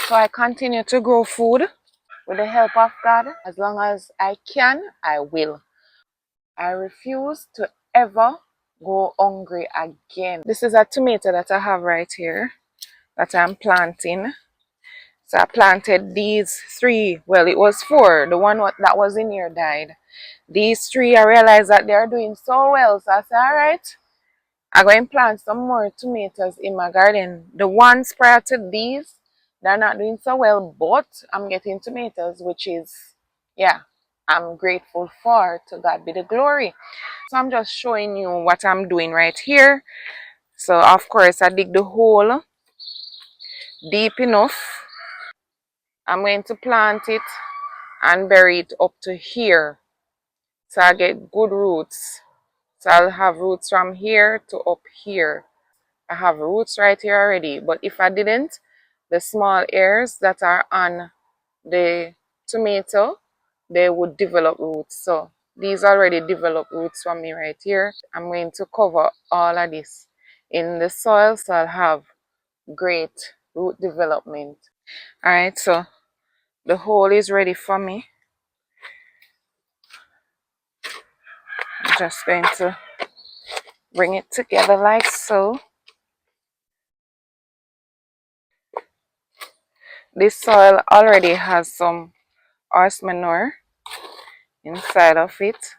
So I continue to grow food with the help of God. As long as I can, I will. I refuse to ever go hungry again. This is a tomato that I have right here that I'm planting. So I planted these 3. Well, it was 4. The one that was in here died. These 3, I realized that they are doing so well. So I said, all right, I'm going to plant some more tomatoes in my garden. The ones prior to these, they're not doing so well, but I'm getting tomatoes, which is, yeah, I'm grateful for. To God be the glory. So I'm just showing you what I'm doing right here. So of course I dig the hole deep enough. I'm going to plant it and bury it up to here, so I get good roots. So I'll have roots from here to up here. I have roots right here already, but if I didn't, the small hairs that are on the tomato, they would develop roots. So these already develop roots from me right here. I'm going to cover all of this in the soil, so I'll have great root development. All right, so the hole is ready for me. I'm just going to bring it together like so. This soil already has some horse manure inside of it.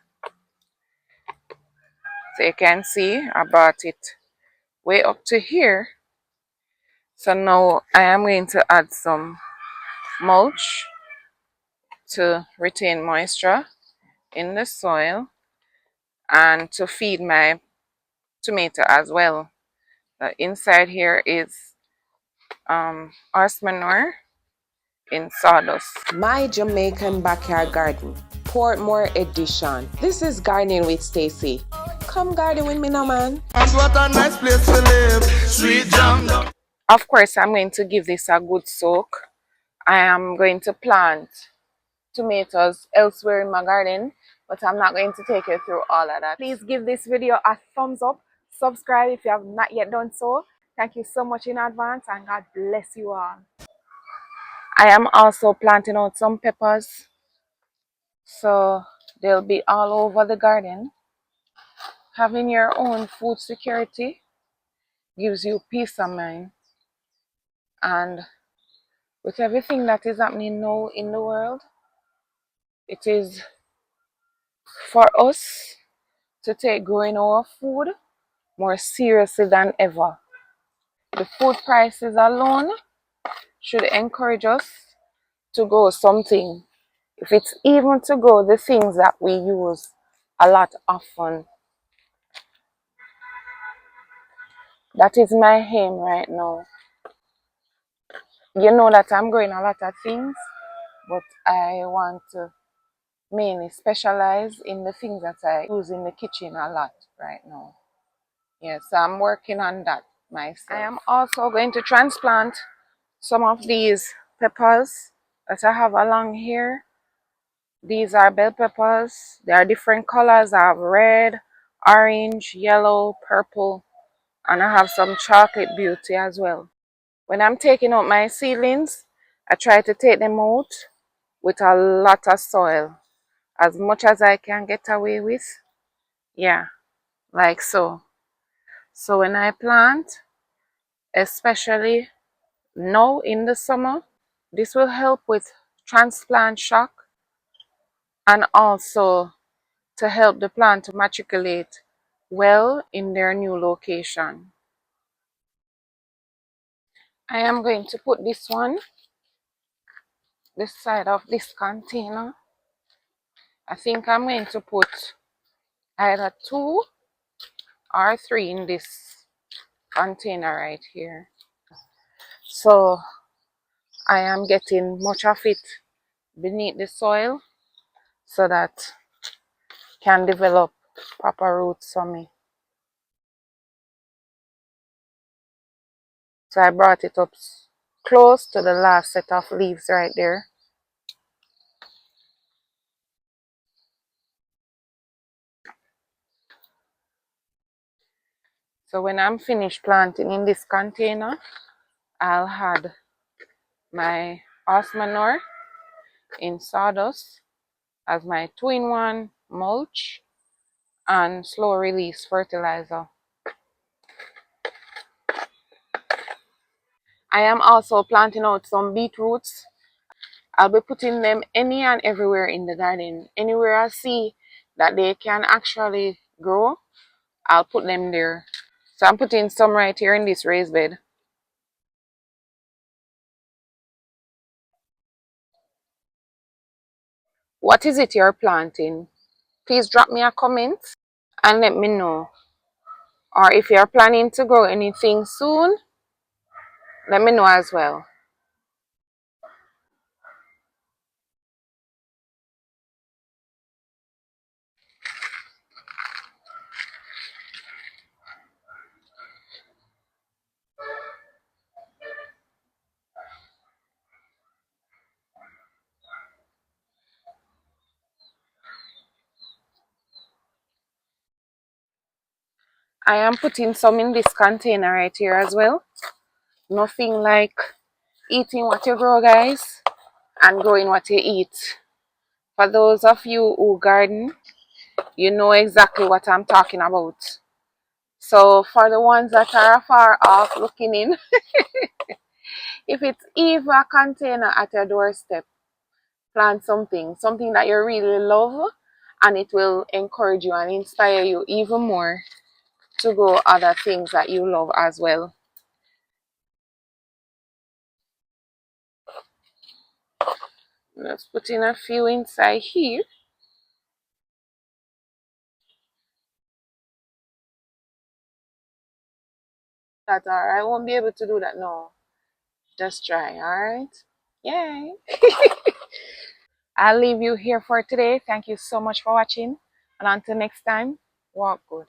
So you can see I brought it way up to here. So now I am going to add some mulch to retain moisture in the soil and to feed my tomato as well. The inside here is horse manure in sawdust. My Jamaican Backyard Garden, Portmore Edition. This is Gardening with Stacey. Come garden with me now, man. What a nice place to live. Sweet jam. Of course, I'm going to give this a good soak. I am going to plant tomatoes elsewhere in my garden, but I'm not going to take you through all of that. Please give this video a thumbs up. Subscribe if you have not yet done so. Thank you so much in advance, and God bless you all. I am also planting out some peppers, so they'll be all over the garden. Having your own food security gives you peace of mind, and with everything that is happening now in the world, it is for us to take growing our food more seriously than ever. The food prices alone should encourage us to grow something. If it's even to grow the things that we use a lot often. That is my aim right now. You know that I'm growing a lot of things, but I want to mainly specialize in the things that I use in the kitchen a lot right now. Yes, I'm working on that myself. I am also going to transplant some of these peppers that I have along here. These are bell peppers. They are different colors. I have red, orange, yellow, purple, and I have some chocolate beauty as well. When I'm taking out my seedlings, I try to take them out with a lot of soil, as much as I can get away with. Yeah, like so. So when I plant, especially now in the summer, this will help with transplant shock and also to help the plant to matriculate well in their new location. I am going to put this side of this container. I think I'm going to put either 2 or 3 in this container right here. So I am getting much of it beneath the soil so that can develop proper roots for me. So I brought it up close to the last set of leaves right there. So when I'm finished planting in this container, I'll add my horse manure in sawdust as my 2-in-1 mulch and slow release fertilizer. I am also planting out some beetroots. I'll be putting them any and everywhere in the garden. Anywhere I see that they can actually grow, I'll put them there. So I'm putting some right here in this raised bed. What is it you're planting? Please drop me a comment and let me know. Or if you're planning to grow anything soon, let me know as well. I am putting some in this container right here as well. Nothing like eating what you grow, guys, and growing what you eat. For those of you who garden, you know exactly what I'm talking about. So for the ones that are far off looking in, if it's even a container at your doorstep, plant something that you really love, and it will encourage you and inspire you even more to grow other things that you love as well. Let's put in a few inside here. That's alright. I won't be able to do that now. Just try, alright? Yay! I'll leave you here for today. Thank you so much for watching. And until next time, walk good.